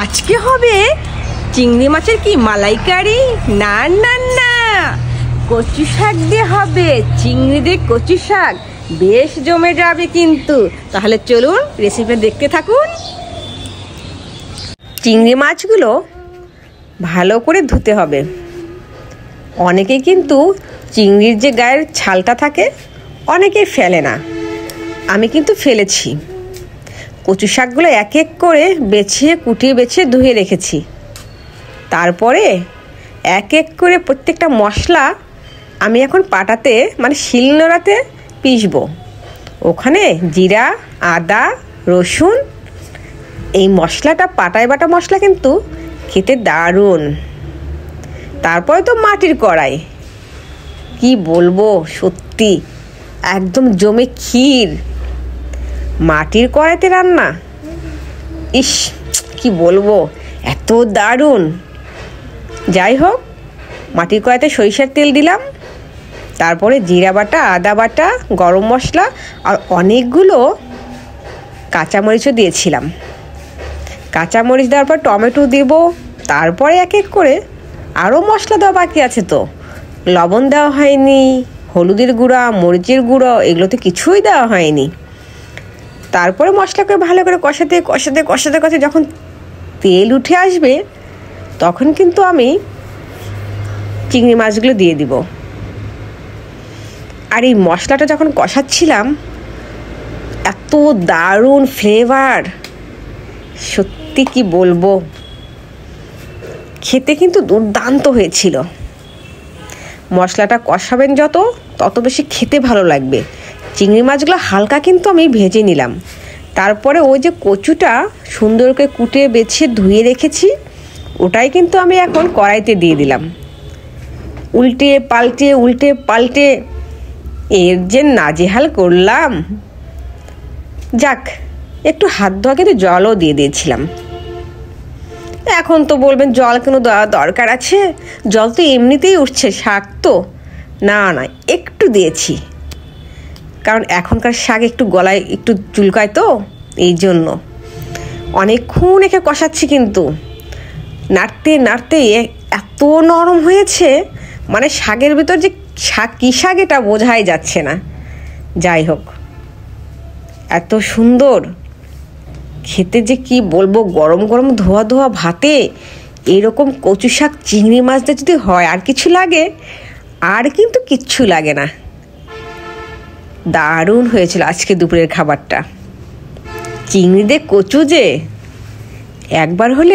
আজকে হবে চিংড়ি মাছের কি মালাইকারি? না না না, কচু শাক দিয়ে হবে, চিংড়ি দিয়ে কচু শাক। বেশ জমে যাবে কিন্তু। তাহলে চলুন রেসিপি দেখতে থাকুন। চিংড়ি মাছগুলো ভালো করে ধুতে হবে। অনেকেই কিন্তু চিংড়ির যে গায়ের ছালটা থাকে অনেকেই ফেলে না, আমি কিন্তু ফেলেছি। কচু শাকগুলো এক এক করে বেছিয়ে কুটিয়ে বেছিয়ে ধুয়ে রেখেছি। তারপরে এক এক করে প্রত্যেকটা মশলা আমি এখন পাটাতে মানে শিলনোড়াতে পিষবো। ওখানে জিরা, আদা, রসুন, এই মশলাটা পাটায় বাটা মশলা কিন্তু খেতে দারুণ। তারপরে তো মাটির কড়াই, কি বলবো, সত্যি একদম জমে ক্ষীর। মাটির কড়াইতে রান্না, ইস কি বলবো, এত দারুণ। যাই হোক, মাটির কড়াইতে সরিষার তেল দিলাম, তারপরে জিরা বাটা, আদা বাটা, গরম মশলা আর অনেকগুলো কাঁচামরিচও দিয়েছিলাম। কাঁচামরিচ দেওয়ার পর টমেটো দেব। তারপরে এক এক করে আরও মশলা দেওয়া বাকি আছে, তো লবণ দেওয়া হয়নি, হলুদের গুঁড়া, মরিচের গুঁড়ো, এগুলো তো কিছুই দেওয়া হয়নি। তারপরে মশলাকে ভালো করে কষাতে কষাতে কষাতে কষাতে যখন তেল উঠে আসবে তখন কিন্তু আমি চিংড়ি মাছগুলো দিয়ে দিব। আর এই মশলাটা যখন কষাচ্ছিলাম এত দারুণ ফ্লেভার, সত্যি কি বলবো, খেতে কিন্তু দুর্দান্ত হয়েছিল। মশলাটা কষাবেন যত তত বেশি খেতে ভালো লাগবে। চিংড়ি মাছগুলো হালকা কিন্তু আমি ভেজে নিলাম। তারপরে ওই যে কচুটা সুন্দর করে কুটে বেছে ধুয়ে রেখেছি ওটাই কিন্তু আমি এখন কড়াইতে দিয়ে দিলাম। উল্টে পাল্টে এর যে নাজেহাল করলাম। যাক, একটু হাত ধোয়া কিন্তু জলও দিয়ে দিয়েছিলাম। এখন তো বলবেন জল কেন দেওয়া দরকার আছে, জল তো এমনিতেই উঠছে, শাক তো। না না, একটু দিয়েছি, কারণ এখনকার শাক একটু গলায় একটু চুলকায় তো, এই জন্য। অনেকক্ষণ একে কষাচ্ছি, কিন্তু নাড়তে নাড়তে এত নরম হয়েছে, মানে শাকের ভিতর যে শাক কী শাক এটা বোঝাই যাচ্ছে না। যাই হোক, এত সুন্দর খেতে যে কি বলবো, গরম গরম ধোয়া ধোয়া ভাতে এরকম কচু শাক চিংড়ি মাছ দিয়ে যদি হয়, আর কিছু লাগে? আর কিন্তু কিচ্ছু লাগে না। দারুণ হয়েছিল আজকে দুপুরের খাবারটা। চিংড়ি দিয়ে কচু যে একবার হলে